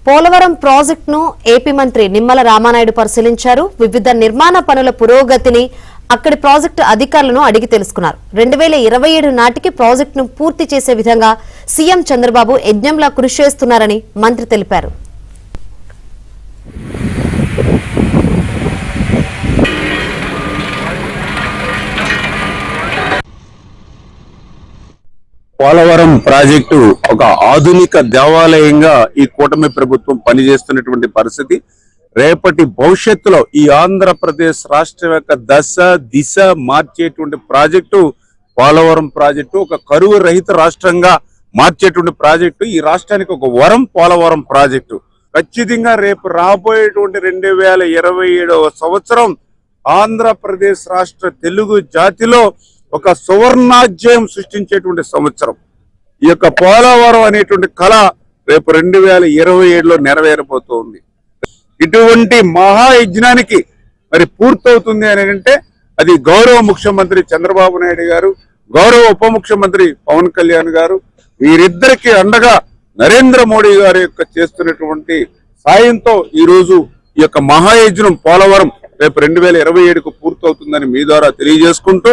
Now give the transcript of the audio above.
పోలవరం ప్రాజెక్టును ఏపీ మంత్రి నిమ్మల రామానాయుడు పరిశీలించారు. వివిధ నిర్మాణ పనుల పురోగతిని అక్కడి ప్రాజెక్టు అధికారులను అడిగి తెలుసుకున్నారు. 2027 నాటికి ప్రాజెక్టును పూర్తి చేసే విధంగా సీఎం చంద్రబాబు యజ్ఞంలా కృషి చేస్తున్నారని మంత్రి తెలిపారు. పోలవరం ప్రాజెక్టు ఒక ఆధునిక దేవాలయంగా ఈ కూటమి ప్రభుత్వం పనిచేస్తున్నటువంటి పరిస్థితి. రేపటి భవిష్యత్తులో ఈ ఆంధ్రప్రదేశ్ రాష్ట్రం యొక్క దిశ మార్చేటువంటి ప్రాజెక్టు పోలవరం ప్రాజెక్టు. ఒక కరువు రహిత రాష్ట్రంగా మార్చేటువంటి ప్రాజెక్టు. ఈ రాష్ట్రానికి ఒక వరం పోలవరం ప్రాజెక్టు. ఖచ్చితంగా రేపు రాబోయేటువంటి 2027వ సంవత్సరం ఆంధ్రప్రదేశ్ రాష్ట్ర తెలుగు జాతిలో ఒక సువర్ణాధ్యాయం సృష్టించేటువంటి సంవత్సరం. ఈ యొక్క పోలవరం అనేటువంటి కళ రేపు 2027లో నెరవేరబోతోంది. ఇటువంటి మహాయజ్ఞానికి మరి పూర్తవుతుంది అని అంటే అది గౌరవ ముఖ్యమంత్రి చంద్రబాబు నాయుడు గారు, గౌరవ ఉప ముఖ్యమంత్రి పవన్ కళ్యాణ్ గారు, వీరిద్దరికి అండగా నరేంద్ర మోడీ గారి యొక్క చేస్తున్నటువంటి సాయంతో ఈ రోజు ఈ యొక్క మహాయజ్ఞం పోలవరం రేపు 2027కు పూర్తవుతుందని మీ ద్వారా తెలియజేసుకుంటూ